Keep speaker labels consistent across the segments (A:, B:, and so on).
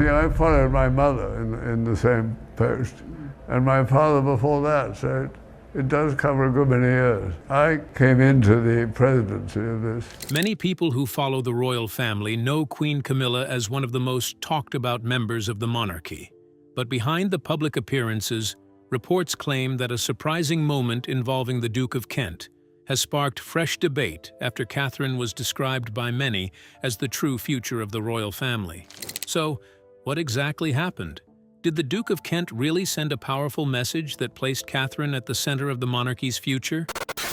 A: I followed my mother in the same post, and my father before that, so it does cover a good many years. I came into the presidency of this.
B: Many people who follow the royal family know Queen Camilla as one of the most talked-about members of the monarchy. But behind the public appearances, reports claim that a surprising moment involving the Duke of Kent has sparked fresh debate after Catherine was described by many as the true future of the royal family. So, what exactly happened? Did the Duke of Kent really send a powerful message that placed Catherine at the center of the monarchy's future?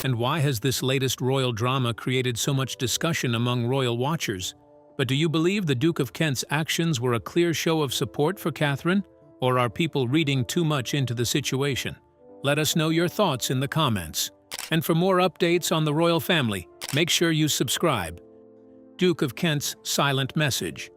B: And why has this latest royal drama created so much discussion among royal watchers? But do you believe the Duke of Kent's actions were a clear show of support for Catherine? Or are people reading too much into the situation? Let us know your thoughts in the comments. And for more updates on the royal family, make sure you subscribe. Duke of Kent's silent message.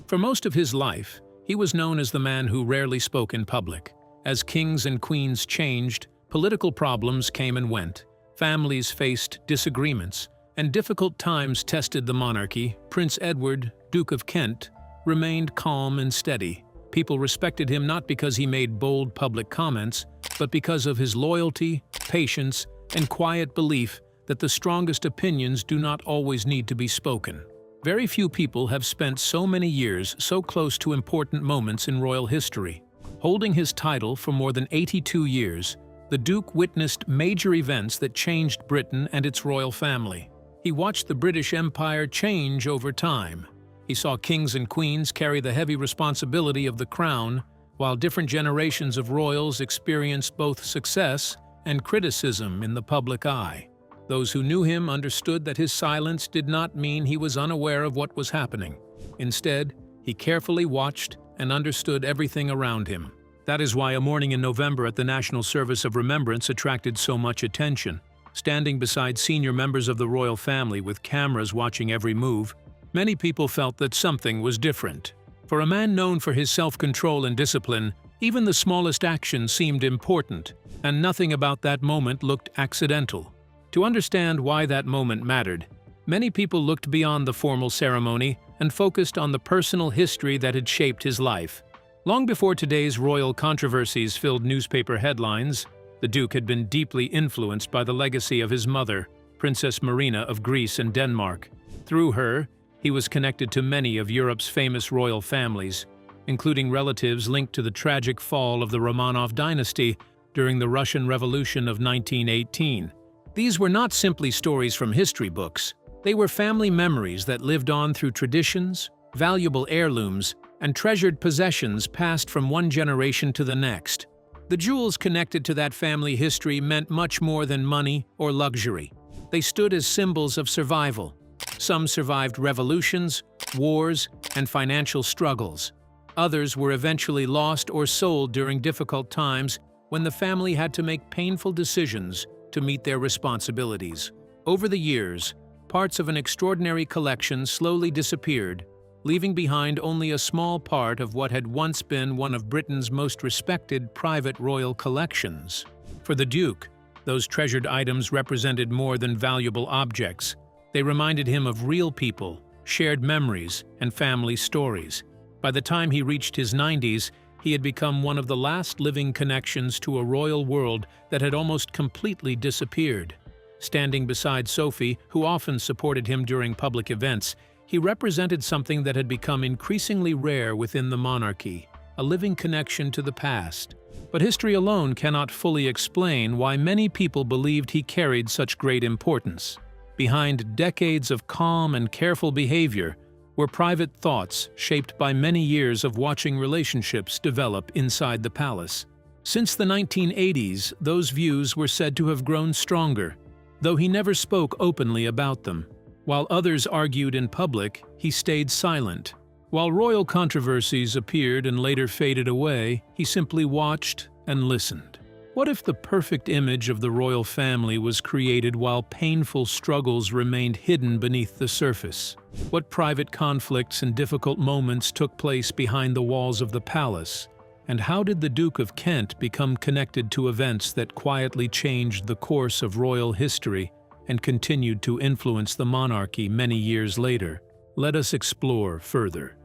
B: For most of his life, he was known as the man who rarely spoke in public. As kings and queens changed, political problems came and went. Families faced disagreements, and difficult times tested the monarchy. Prince Edward, Duke of Kent, remained calm and steady. People respected him not because he made bold public comments, but because of his loyalty, patience, and quiet belief that the strongest opinions do not always need to be spoken. Very few people have spent so many years so close to important moments in royal history. Holding his title for more than 82 years, the Duke witnessed major events that changed Britain and its royal family. He watched the British Empire change over time. He saw kings and queens carry the heavy responsibility of the crown, while different generations of royals experienced both success and criticism in the public eye. Those who knew him understood that his silence did not mean he was unaware of what was happening. Instead, he carefully watched and understood everything around him. That is why a morning in November at the National Service of Remembrance attracted so much attention. Standing beside senior members of the royal family with cameras watching every move, many people felt that something was different. For a man known for his self-control and discipline, even the smallest action seemed important, and nothing about that moment looked accidental. To understand why that moment mattered, many people looked beyond the formal ceremony and focused on the personal history that had shaped his life. Long before today's royal controversies filled newspaper headlines, the Duke had been deeply influenced by the legacy of his mother, Princess Marina of Greece and Denmark. Through her, he was connected to many of Europe's famous royal families, including relatives linked to the tragic fall of the Romanov dynasty during the Russian Revolution of 1918. These were not simply stories from history books. They were family memories that lived on through traditions, valuable heirlooms, and treasured possessions passed from one generation to the next. The jewels connected to that family history meant much more than money or luxury. They stood as symbols of survival. Some survived revolutions, wars, and financial struggles. Others were eventually lost or sold during difficult times when the family had to make painful decisions to meet their responsibilities. Over the years, parts of an extraordinary collection slowly disappeared, leaving behind only a small part of what had once been one of Britain's most respected private royal collections. For the Duke, those treasured items represented more than valuable objects. They reminded him of real people, shared memories, and family stories. By the time he reached his 90s, he had become one of the last living connections to a royal world that had almost completely disappeared. Standing beside Sophie, who often supported him during public events, he represented something that had become increasingly rare within the monarchy, a living connection to the past. But history alone cannot fully explain why many people believed he carried such great importance. Behind decades of calm and careful behavior were private thoughts shaped by many years of watching relationships develop inside the palace. Since the 1980s, those views were said to have grown stronger, though he never spoke openly about them. While others argued in public, he stayed silent. While royal controversies appeared and later faded away, he simply watched and listened. What if the perfect image of the royal family was created while painful struggles remained hidden beneath the surface? What private conflicts and difficult moments took place behind the walls of the palace? And how did the Duke of Kent become connected to events that quietly changed the course of royal history and continued to influence the monarchy many years later? Let us explore further.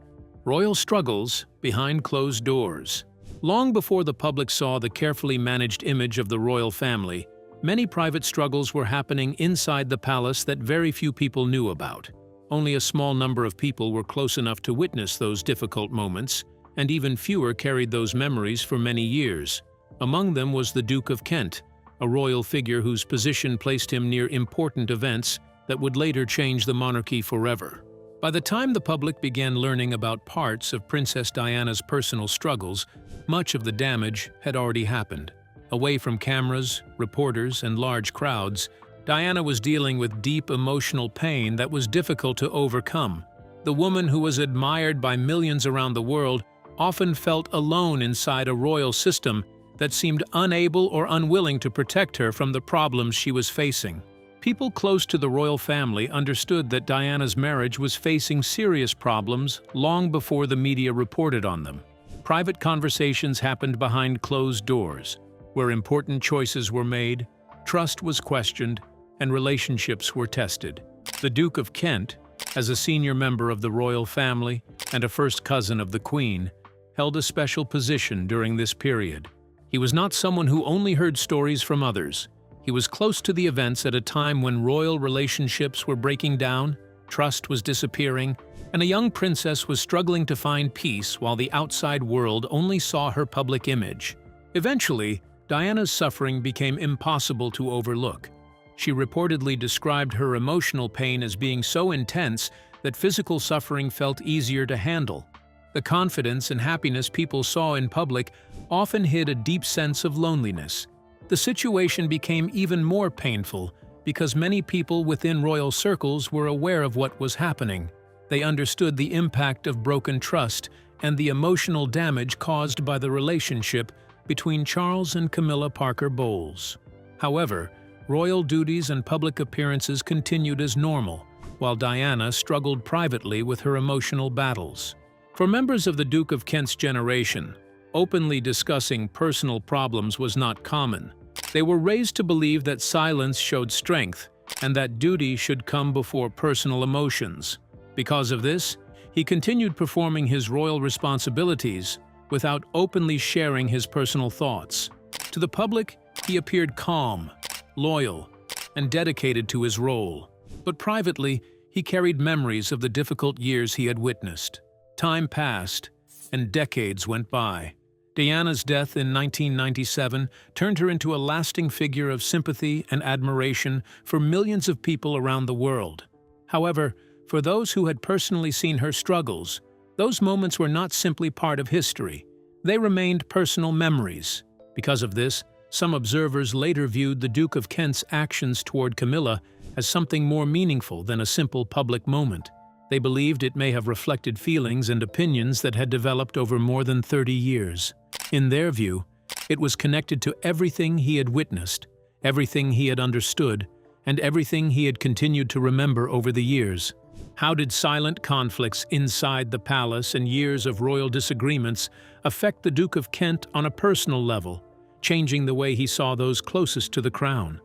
B: Royal struggles behind closed doors. Long before the public saw the carefully managed image of the royal family, many private struggles were happening inside the palace that very few people knew about. Only a small number of people were close enough to witness those difficult moments, and even fewer carried those memories for many years. Among them was the Duke of Kent, a royal figure whose position placed him near important events that would later change the monarchy forever. By the time the public began learning about parts of Princess Diana's personal struggles, much of the damage had already happened. Away from cameras, reporters, and large crowds, Diana was dealing with deep emotional pain that was difficult to overcome. The woman who was admired by millions around the world often felt alone inside a royal system that seemed unable or unwilling to protect her from the problems she was facing. People close to the royal family understood that Diana's marriage was facing serious problems long before the media reported on them. Private conversations happened behind closed doors, where important choices were made, trust was questioned, and relationships were tested. The Duke of Kent, as a senior member of the royal family and a first cousin of the Queen, held a special position during this period. He was not someone who only heard stories from others. He was close to the events at a time when royal relationships were breaking down, trust was disappearing, and a young princess was struggling to find peace while the outside world only saw her public image. Eventually, Diana's suffering became impossible to overlook. She reportedly described her emotional pain as being so intense that physical suffering felt easier to handle. The confidence and happiness people saw in public often hid a deep sense of loneliness. The situation became even more painful because many people within royal circles were aware of what was happening. They understood the impact of broken trust and the emotional damage caused by the relationship between Charles and Camilla Parker Bowles. However, royal duties and public appearances continued as normal, while Diana struggled privately with her emotional battles. For members of the Duke of Kent's generation, openly discussing personal problems was not common. They were raised to believe that silence showed strength and that duty should come before personal emotions. Because of this, he continued performing his royal responsibilities without openly sharing his personal thoughts. To the public, he appeared calm, loyal, and dedicated to his role. But privately, he carried memories of the difficult years he had witnessed. Time passed, and decades went by. Diana's death in 1997 turned her into a lasting figure of sympathy and admiration for millions of people around the world. However, for those who had personally seen her struggles, those moments were not simply part of history. They remained personal memories. Because of this, some observers later viewed the Duke of Kent's actions toward Camilla as something more meaningful than a simple public moment. They believed it may have reflected feelings and opinions that had developed over more than 30 years. In their view, it was connected to everything he had witnessed, everything he had understood, and everything he had continued to remember over the years. How did silent conflicts inside the palace and years of royal disagreements affect the Duke of Kent on a personal level, changing the way he saw those closest to the crown?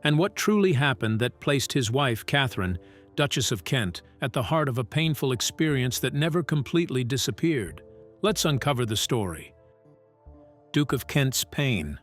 B: And what truly happened that placed his wife, Catherine, Duchess of Kent, at the heart of a painful experience that never completely disappeared? Let's uncover the story. Duke of Kent's pain.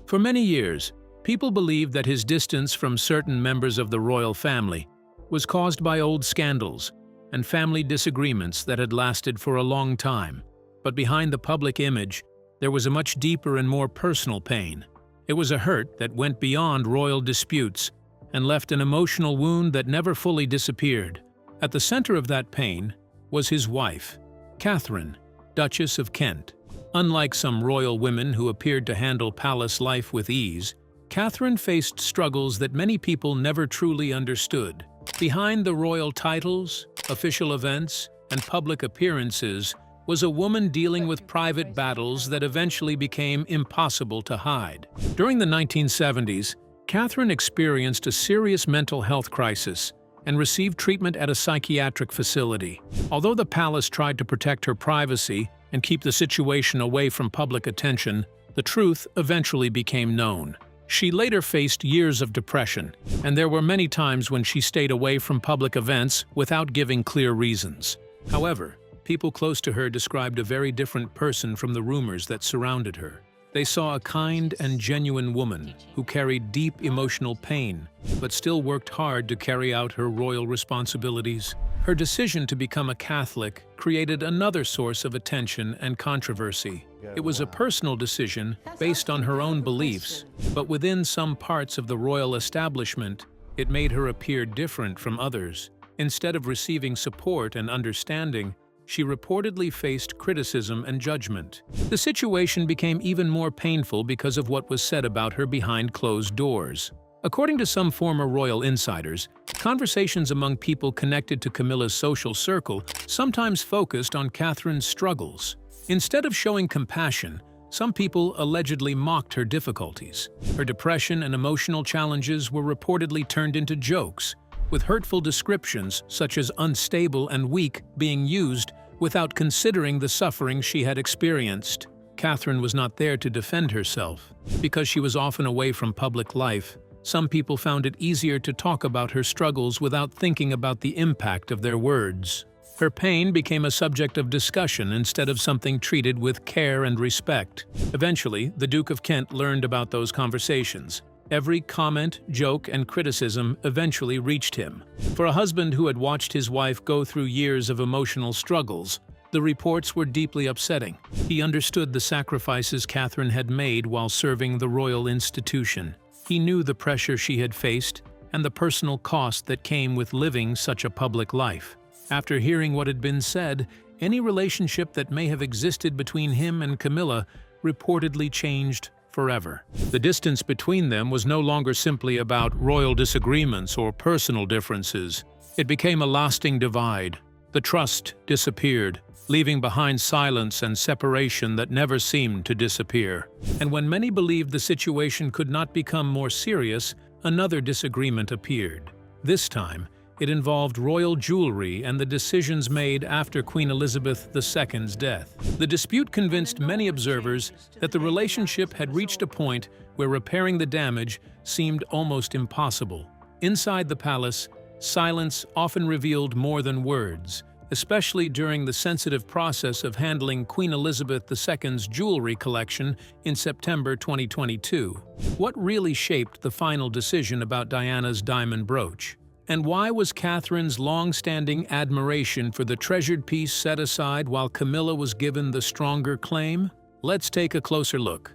B: For many years, people believed that his distance from certain members of the royal family was caused by old scandals and family disagreements that had lasted for a long time. But behind the public image, there was a much deeper and more personal pain. It was a hurt that went beyond royal disputes and left an emotional wound that never fully disappeared. At the center of that pain was his wife, Catherine, Duchess of Kent. Unlike some royal women who appeared to handle palace life with ease, Catherine faced struggles that many people never truly understood. Behind the royal titles, official events, and public appearances was a woman dealing with private battles that eventually became impossible to hide. During the 1970s, Catherine experienced a serious mental health crisis and received treatment at a psychiatric facility. Although the palace tried to protect her privacy and keep the situation away from public attention, the truth eventually became known. She later faced years of depression, and there were many times when she stayed away from public events without giving clear reasons. However, People close to her described a very different person from the rumors that surrounded her. They saw a kind and genuine woman who carried deep emotional pain, but still worked hard to carry out her royal responsibilities. Her decision to become a Catholic created another source of attention and controversy. It was a personal decision based on her own beliefs, but within some parts of the royal establishment, it made her appear different from others. Instead of receiving support and understanding, she reportedly faced criticism and judgment. The situation became even more painful because of what was said about her behind closed doors. According to some former royal insiders, conversations among people connected to Camilla's social circle sometimes focused on Catherine's struggles. Instead of showing compassion, some people allegedly mocked her difficulties. Her depression and emotional challenges were reportedly turned into jokes, with hurtful descriptions such as unstable and weak being used without considering the suffering she had experienced. Catherine was not there to defend herself. Because she was often away from public life, some people found it easier to talk about her struggles without thinking about the impact of their words. Her pain became a subject of discussion instead of something treated with care and respect. Eventually, the Duke of Kent learned about those conversations. Every comment, joke, and criticism eventually reached him. For a husband who had watched his wife go through years of emotional struggles, the reports were deeply upsetting. He understood the sacrifices Catherine had made while serving the royal institution. He knew the pressure she had faced and the personal cost that came with living such a public life. After hearing what had been said, any relationship that may have existed between him and Camilla reportedly changed forever. The distance between them was no longer simply about royal disagreements or personal differences. It became a lasting divide. The trust disappeared, leaving behind silence and separation that never seemed to disappear. And when many believed the situation could not become more serious, another disagreement appeared. This time, it involved royal jewelry and the decisions made after Queen Elizabeth II's death. The dispute convinced many observers that the relationship had reached a point where repairing the damage seemed almost impossible. Inside the palace, silence often revealed more than words, especially during the sensitive process of handling Queen Elizabeth II's jewelry collection in September 2022. What really shaped the final decision about Diana's diamond brooch? And why was Catherine's long-standing admiration for the treasured piece set aside while Camilla was given the stronger claim? Let's take a closer look.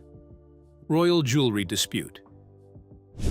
B: Royal jewelry dispute.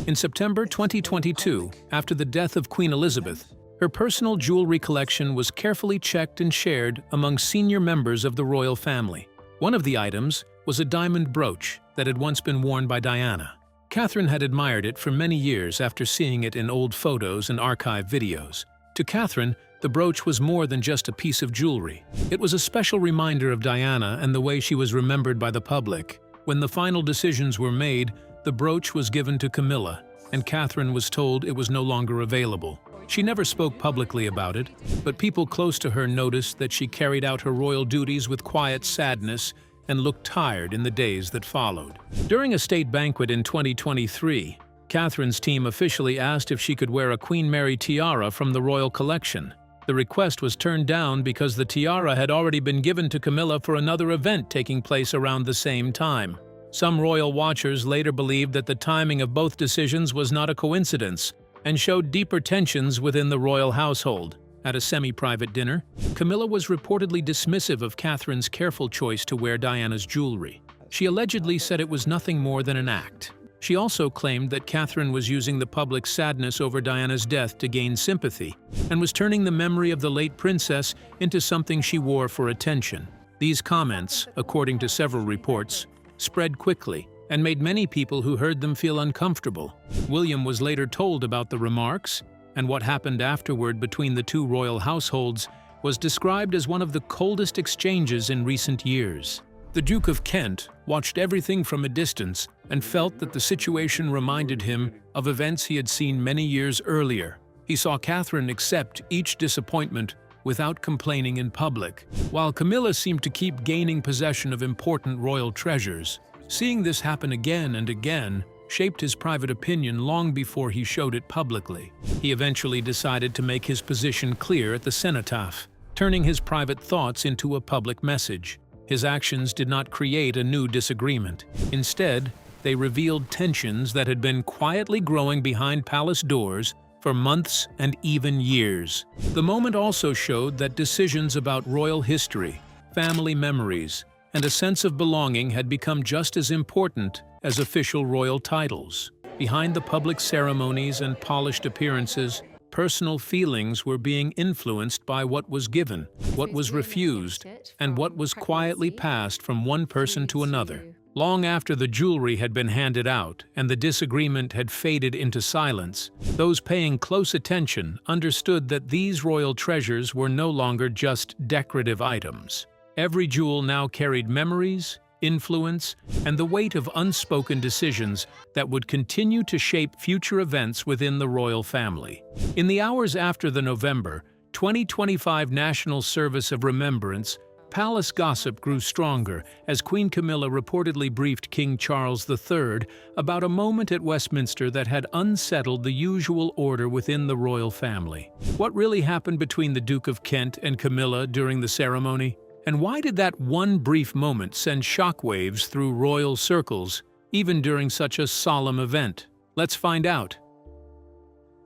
B: In September 2022, after the death of Queen Elizabeth, her personal jewelry collection was carefully checked and shared among senior members of the royal family. One of the items was a diamond brooch that had once been worn by Diana. Catherine had admired it for many years after seeing it in old photos and archive videos. To Catherine, the brooch was more than just a piece of jewelry. It was a special reminder of Diana and the way she was remembered by the public. When the final decisions were made, the brooch was given to Camilla, and Catherine was told it was no longer available. She never spoke publicly about it, but people close to her noticed that she carried out her royal duties with quiet sadness and looked tired in the days that followed. During a state banquet in 2023, Catherine's team officially asked if she could wear a Queen Mary tiara from the royal collection. The request was turned down because the tiara had already been given to Camilla for another event taking place around the same time. Some royal watchers later believed that the timing of both decisions was not a coincidence and showed deeper tensions within the royal household. At a semi-private dinner, Camilla was reportedly dismissive of Catherine's careful choice to wear Diana's jewelry. She allegedly said it was nothing more than an act. She also claimed that Catherine was using the public sadness over Diana's death to gain sympathy and was turning the memory of the late princess into something she wore for attention. These comments, according to several reports, spread quickly and made many people who heard them feel uncomfortable. William was later told about the remarks, and what happened afterward between the two royal households was described as one of the coldest exchanges in recent years. The Duke of Kent watched everything from a distance and felt that the situation reminded him of events he had seen many years earlier. He saw Catherine accept each disappointment without complaining in public, while Camilla seemed to keep gaining possession of important royal treasures. Seeing this happen again and again shaped his private opinion long before he showed it publicly. He eventually decided to make his position clear at the cenotaph, turning his private thoughts into a public message. His actions did not create a new disagreement. Instead, they revealed tensions that had been quietly growing behind palace doors for months and even years. The moment also showed that decisions about royal history, family memories, and a sense of belonging had become just as important as official royal titles. Behind the public ceremonies and polished appearances, personal feelings were being influenced by what was given, what was refused, and what was quietly passed from one person to another. Long after the jewelry had been handed out and the disagreement had faded into silence, those paying close attention understood that these royal treasures were no longer just decorative items. Every jewel now carried memories, influence, and the weight of unspoken decisions that would continue to shape future events within the royal family. In the hours after the November 2025 National Service of Remembrance, palace gossip grew stronger as Queen Camilla reportedly briefed King Charles III about a moment at Westminster that had unsettled the usual order within the royal family. What really happened between the Duke of Kent and Camilla during the ceremony? And why did that one brief moment send shockwaves through royal circles, even during such a solemn event? Let's find out.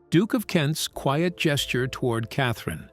B: Duke of Kent's quiet gesture toward Catherine.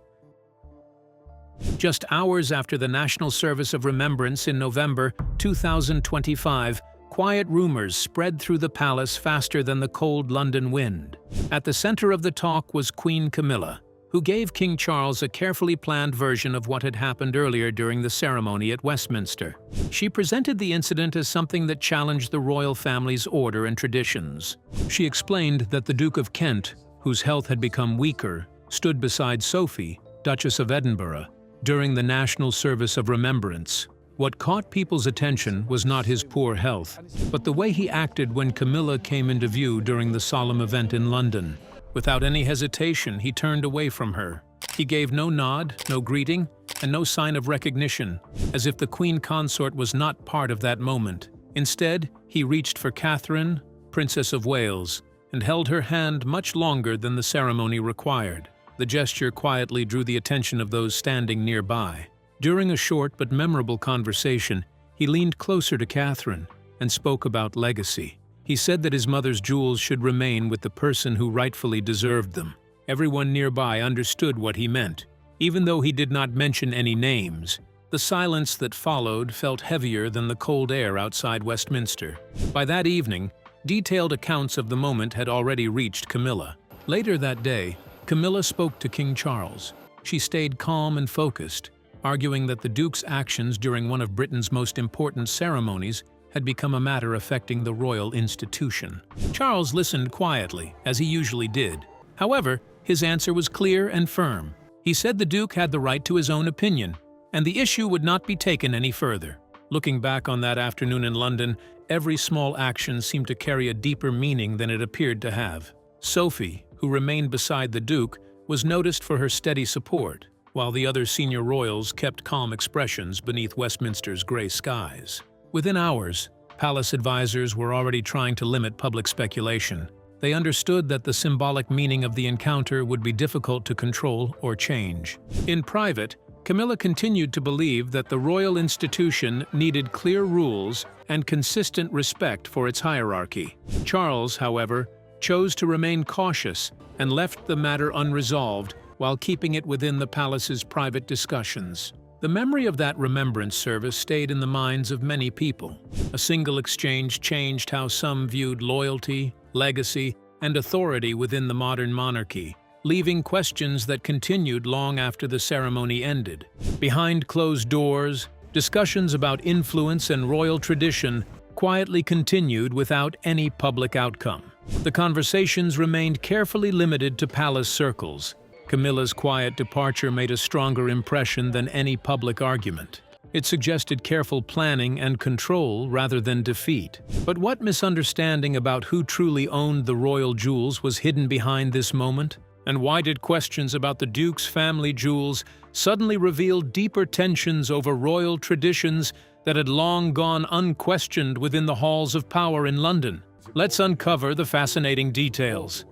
B: Just hours after the National Service of Remembrance in November 2025, quiet rumors spread through the palace faster than the cold London wind. At the center of the talk was Queen Camilla, who gave King Charles a carefully planned version of what had happened earlier during the ceremony at Westminster. She presented the incident as something that challenged the royal family's order and traditions. She explained that the Duke of Kent, whose health had become weaker, stood beside Sophie, Duchess of Edinburgh, during the National Service of Remembrance. What caught people's attention was not his poor health, but the way he acted when Camilla came into view during the solemn event in London. Without any hesitation, he turned away from her. He gave no nod, no greeting, and no sign of recognition, as if the Queen Consort was not part of that moment. Instead, he reached for Catherine, Princess of Wales, and held her hand much longer than the ceremony required. The gesture quietly drew the attention of those standing nearby. During a short but memorable conversation, he leaned closer to Catherine and spoke about legacy. He said that his mother's jewels should remain with the person who rightfully deserved them. Everyone nearby understood what he meant. Even though he did not mention any names, the silence that followed felt heavier than the cold air outside Westminster. By that evening, detailed accounts of the moment had already reached Camilla. Later that day, Camilla spoke to King Charles. She stayed calm and focused, arguing that the Duke's actions during one of Britain's most important ceremonies had become a matter affecting the royal institution. Charles listened quietly, as he usually did. However, his answer was clear and firm. He said the Duke had the right to his own opinion, and the issue would not be taken any further. Looking back on that afternoon in London, every small action seemed to carry a deeper meaning than it appeared to have. Sophie, who remained beside the Duke, was noticed for her steady support, while the other senior royals kept calm expressions beneath Westminster's grey skies. Within hours, palace advisors were already trying to limit public speculation. They understood that the symbolic meaning of the encounter would be difficult to control or change. In private, Camilla continued to believe that the royal institution needed clear rules and consistent respect for its hierarchy. Charles, however, chose to remain cautious and left the matter unresolved while keeping it within the palace's private discussions. The memory of that remembrance service stayed in the minds of many people. A single exchange changed how some viewed loyalty, legacy, and authority within the modern monarchy, leaving questions that continued long after the ceremony ended. Behind closed doors, discussions about influence and royal tradition quietly continued without any public outcome. The conversations remained carefully limited to palace circles. Camilla's quiet departure made a stronger impression than any public argument. It suggested careful planning and control rather than defeat. But what misunderstanding about who truly owned the royal jewels was hidden behind this moment? And why did questions about the Duke's family jewels suddenly reveal deeper tensions over royal traditions that had long gone unquestioned within the halls of power in London? Let's uncover the fascinating details.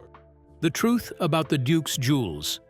B: The truth about the Duke's jewels.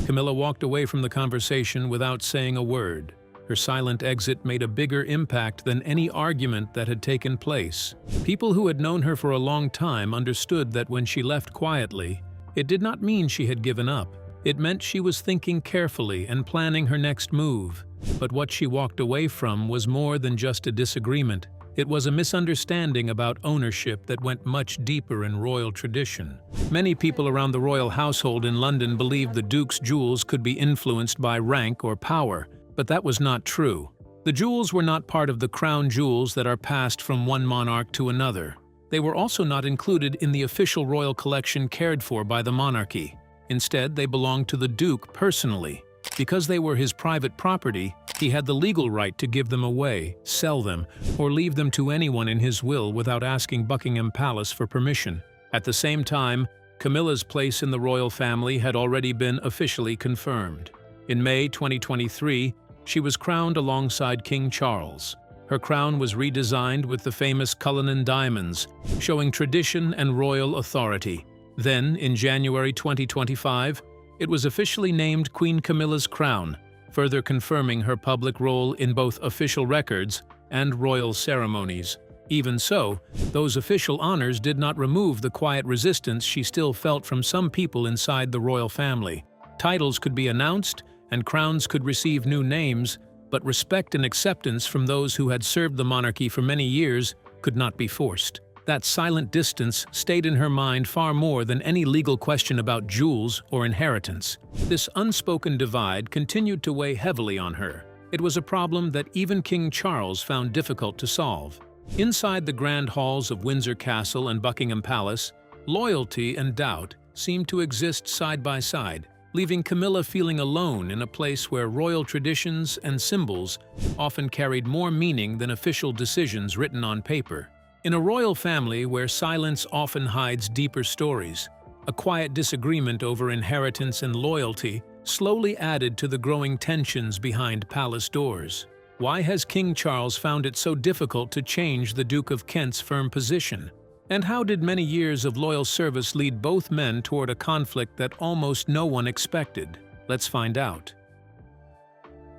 B: Camilla walked away from the conversation without saying a word. Her silent exit made a bigger impact than any argument that had taken place. People who had known her for a long time understood that when she left quietly, it did not mean she had given up. It meant she was thinking carefully and planning her next move. But what she walked away from was more than just a disagreement. It was a misunderstanding about ownership that went much deeper in royal tradition. Many people around the royal household in London believed the Duke's jewels could be influenced by rank or power, but that was not true. The jewels were not part of the crown jewels that are passed from one monarch to another. They were also not included in the official royal collection cared for by the monarchy. Instead, they belonged to the Duke personally. Because they were his private property, he had the legal right to give them away, sell them, or leave them to anyone in his will without asking Buckingham Palace for permission. At the same time, Camilla's place in the royal family had already been officially confirmed. In May 2023, she was crowned alongside King Charles. Her crown was redesigned with the famous Cullinan diamonds, showing tradition and royal authority. Then, in January 2025, it was officially named Queen Camilla's crown, further confirming her public role in both official records and royal ceremonies. Even so, those official honors did not remove the quiet resistance she still felt from some people inside the royal family. Titles could be announced, and crowns could receive new names, but respect and acceptance from those who had served the monarchy for many years could not be forced. That silent distance stayed in her mind far more than any legal question about jewels or inheritance. This unspoken divide continued to weigh heavily on her. It was a problem that even King Charles found difficult to solve. Inside the grand halls of Windsor Castle and Buckingham Palace, loyalty and doubt seemed to exist side by side, leaving Camilla feeling alone in a place where royal traditions and symbols often carried more meaning than official decisions written on paper. In a royal family where silence often hides deeper stories, a quiet disagreement over inheritance and loyalty slowly added to the growing tensions behind palace doors. Why has King Charles found it so difficult to change the Duke of Kent's firm position? And how did many years of loyal service lead both men toward a conflict that almost no one expected? Let's find out.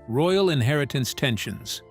B: Royal inheritance tensions.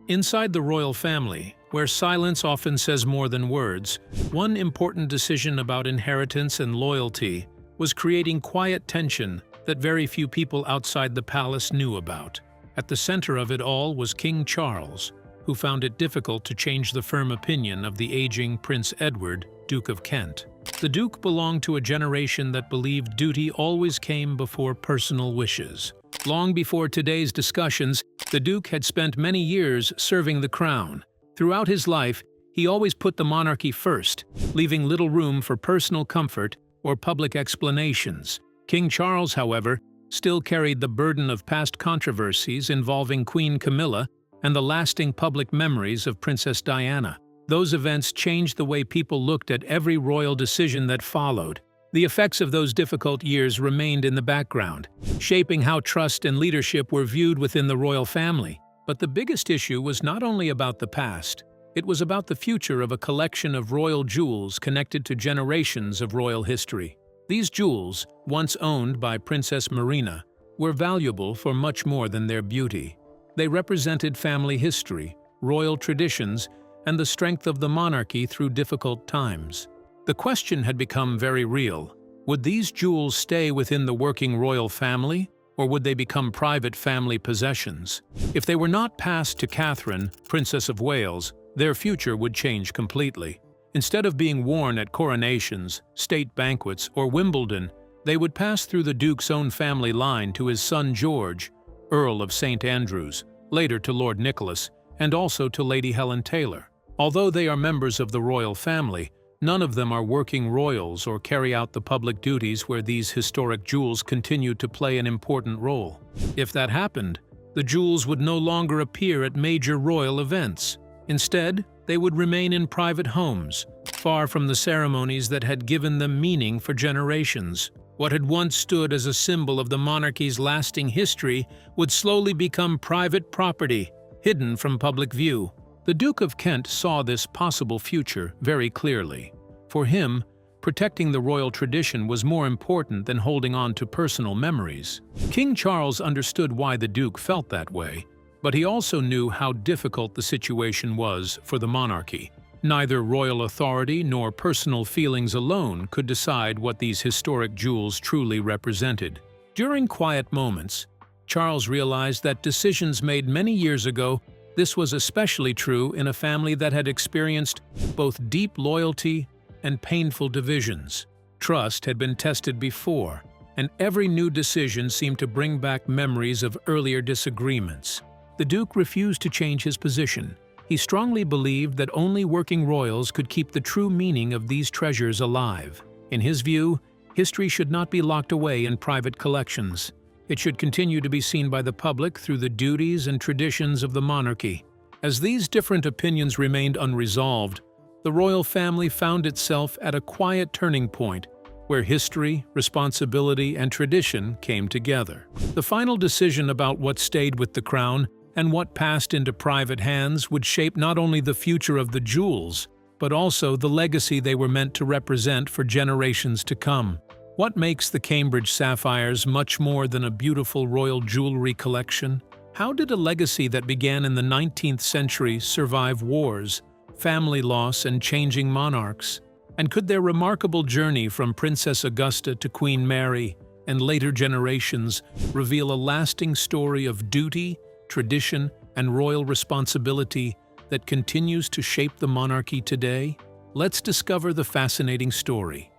B: Inside the royal family, where silence often says more than words, one important decision about inheritance and loyalty was creating quiet tension that very few people outside the palace knew about. At the center of it all was King Charles, who found it difficult to change the firm opinion of the aging Prince Edward, Duke of Kent. The Duke belonged to a generation that believed duty always came before personal wishes. Long before today's discussions, the Duke had spent many years serving the crown. Throughout his life, he always put the monarchy first, leaving little room for personal comfort or public explanations. King Charles, however, still carried the burden of past controversies involving Queen Camilla and the lasting public memories of Princess Diana. Those events changed the way people looked at every royal decision that followed. The effects of those difficult years remained in the background, shaping how trust and leadership were viewed within the royal family. But the biggest issue was not only about the past, it was about the future of a collection of royal jewels connected to generations of royal history. These jewels, once owned by Princess Marina, were valuable for much more than their beauty. They represented family history, royal traditions, and the strength of the monarchy through difficult times. The question had become very real. Would these jewels stay within the working royal family, or would they become private family possessions? If they were not passed to Catherine, Princess of Wales, their future would change completely. Instead of being worn at coronations, state banquets, or Wimbledon, they would pass through the Duke's own family line to his son George, Earl of St. Andrews, later to Lord Nicholas, and also to Lady Helen Taylor. Although they are members of the royal family, none of them are working royals or carry out the public duties where these historic jewels continue to play an important role. If that happened, the jewels would no longer appear at major royal events. Instead, they would remain in private homes, far from the ceremonies that had given them meaning for generations. What had once stood as a symbol of the monarchy's lasting history would slowly become private property, hidden from public view. The Duke of Kent saw this possible future very clearly. For him, Protecting the royal tradition was more important than holding on to personal memories. King Charles understood why the Duke felt that way, but he also knew how difficult the situation was for the monarchy. Neither royal authority nor personal feelings alone could decide what these historic jewels truly represented. During quiet moments, Charles realized that decisions made many years ago, this was especially true in a family that had experienced both deep loyalty and painful divisions. Trust had been tested before, and every new decision seemed to bring back memories of earlier disagreements. The Duke refused to change his position. He strongly believed that only working royals could keep the true meaning of these treasures alive. In his view, history should not be locked away in private collections. It should continue to be seen by the public through the duties and traditions of the monarchy. As these different opinions remained unresolved, the royal family found itself at a quiet turning point where history, responsibility, and tradition came together. The final decision about what stayed with the crown and what passed into private hands would shape not only the future of the jewels, but also the legacy they were meant to represent for generations to come. What makes the Cambridge Sapphires much more than a beautiful royal jewelry collection? How did a legacy that began in the 19th century survive wars, family loss, and changing monarchs? And could their remarkable journey from Princess Augusta to Queen Mary and later generations reveal a lasting story of duty, tradition, and royal responsibility that continues to shape the monarchy today? Let's discover the fascinating story.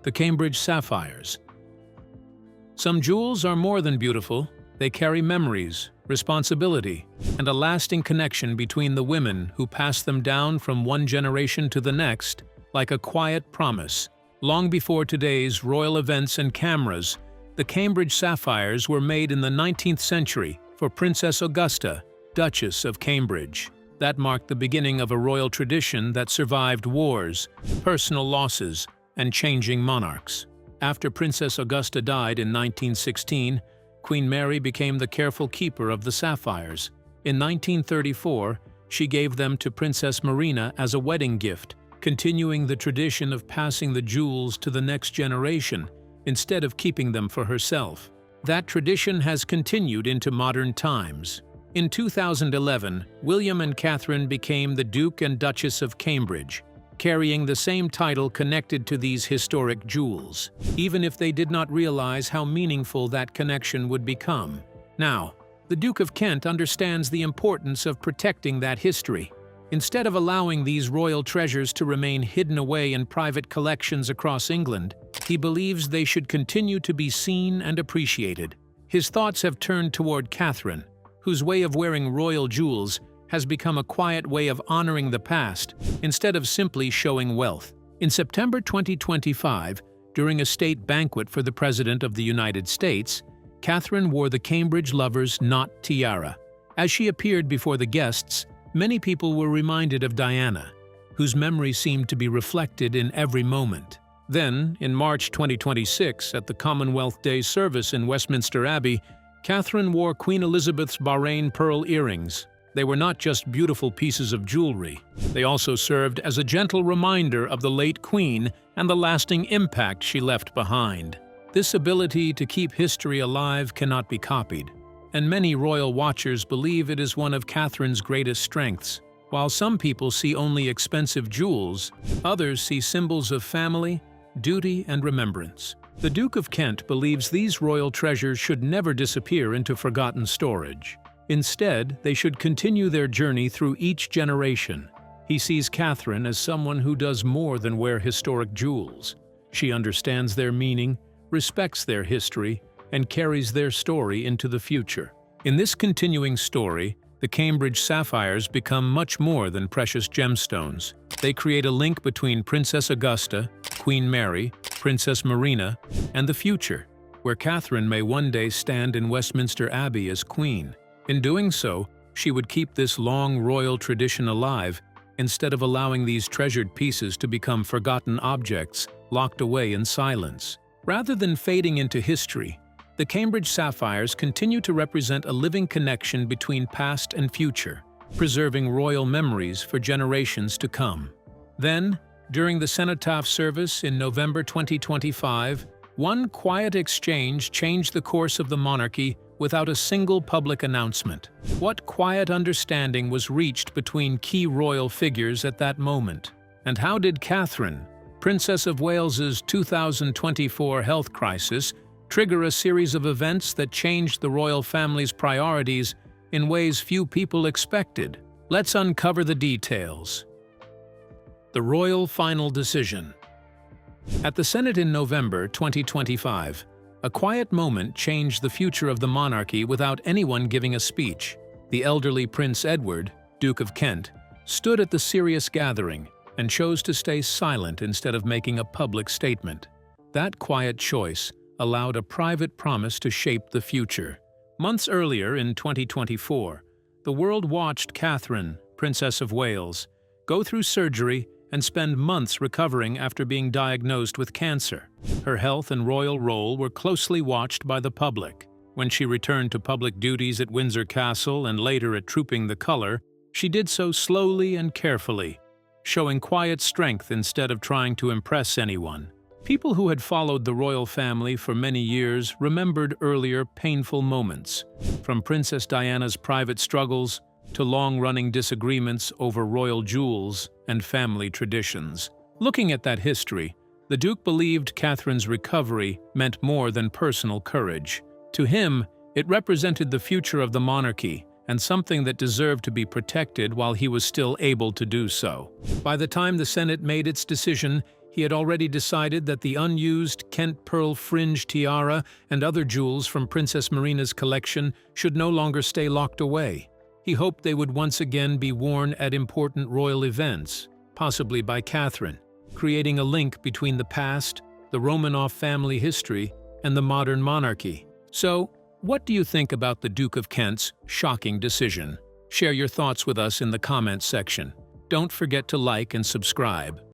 B: The Cambridge Sapphires. Some jewels are more than beautiful. They carry memories, responsibility, and a lasting connection between the women who pass them down from one generation to the next, like a quiet promise. Long before today's royal events and cameras, the Cambridge Sapphires were made in the 19th century for Princess Augusta, Duchess of Cambridge. That marked the beginning of a royal tradition that survived wars, personal losses, and changing monarchs. After Princess Augusta died in 1916, Queen Mary became the careful keeper of the sapphires. In 1934, she gave them to Princess Marina as a wedding gift, continuing the tradition of passing the jewels to the next generation instead of keeping them for herself. That tradition has continued into modern times. In 2011, William and Catherine became the Duke and Duchess of Cambridge, carrying the same title connected to these historic jewels, even if they did not realize how meaningful that connection would become. Now, the Duke of Kent understands the importance of protecting that history. Instead of allowing these royal treasures to remain hidden away in private collections across England, he believes they should continue to be seen and appreciated. His thoughts have turned toward Catherine, whose way of wearing royal jewels has become a quiet way of honoring the past instead of simply showing wealth. In September 2025, during a state banquet for the President of the United States, Catherine wore the Cambridge Lover's knot tiara. As she appeared before the guests, many people were reminded of Diana, whose memory seemed to be reflected in every moment. Then, in March 2026, at the Commonwealth Day service in Westminster Abbey, Catherine wore Queen Elizabeth's Bahrain pearl earrings. They were not just beautiful pieces of jewelry. They also served as a gentle reminder of the late Queen and the lasting impact she left behind. This ability to keep history alive cannot be copied, and many royal watchers believe it is one of Catherine's greatest strengths. While some people see only expensive jewels, others see symbols of family, duty, and remembrance. The Duke of Kent believes these royal treasures should never disappear into forgotten storage. Instead, they should continue their journey through each generation. He sees Catherine as someone who does more than wear historic jewels. She understands their meaning, respects their history, and carries their story into the future. In this continuing story, the Cambridge Sapphires become much more than precious gemstones. They create a link between Princess Augusta, Queen Mary, Princess Marina, and the future, where Catherine may one day stand in Westminster Abbey as queen. In doing so, she would keep this long royal tradition alive instead of allowing these treasured pieces to become forgotten objects locked away in silence. Rather than fading into history, the Cambridge Sapphires continue to represent a living connection between past and future, preserving royal memories for generations to come. Then, During the cenotaph service in November 2025, one quiet exchange changed the course of the monarchy without a single public announcement. What quiet understanding was reached between key royal figures at that moment? And how did Catherine, Princess of Wales's 2024 health crisis, trigger a series of events that changed the royal family's priorities in ways few people expected? Let's uncover the details. The royal final decision. At the Senate in November 2025, a quiet moment changed the future of the monarchy without anyone giving a speech. The elderly Prince Edward, Duke of Kent, stood at the serious gathering and chose to stay silent instead of making a public statement. That quiet choice allowed a private promise to shape the future. Months earlier, in 2024, the world watched Catherine, Princess of Wales, go through surgery and spend months recovering after being diagnosed with cancer. Her health and royal role were closely watched by the public. When she returned to public duties at Windsor Castle and later at Trooping the Colour, she did so slowly and carefully, showing quiet strength instead of trying to impress anyone. People who had followed the royal family for many years remembered earlier painful moments, from Princess Diana's private struggles to long-running disagreements over royal jewels and family traditions. Looking at that history, the Duke believed Catherine's recovery meant more than personal courage. To him, it represented the future of the monarchy and something that deserved to be protected while he was still able to do so. By the time the Senate made its decision, he had already decided that the unused Kent pearl fringe tiara and other jewels from Princess Marina's collection should no longer stay locked away. He hoped they would once again be worn at important royal events, possibly by Catherine, creating a link between the past, the Romanov family history, and the modern monarchy. So, what do you think about the Duke of Kent's shocking decision? Share your thoughts with us in the comments section. Don't forget to like and subscribe.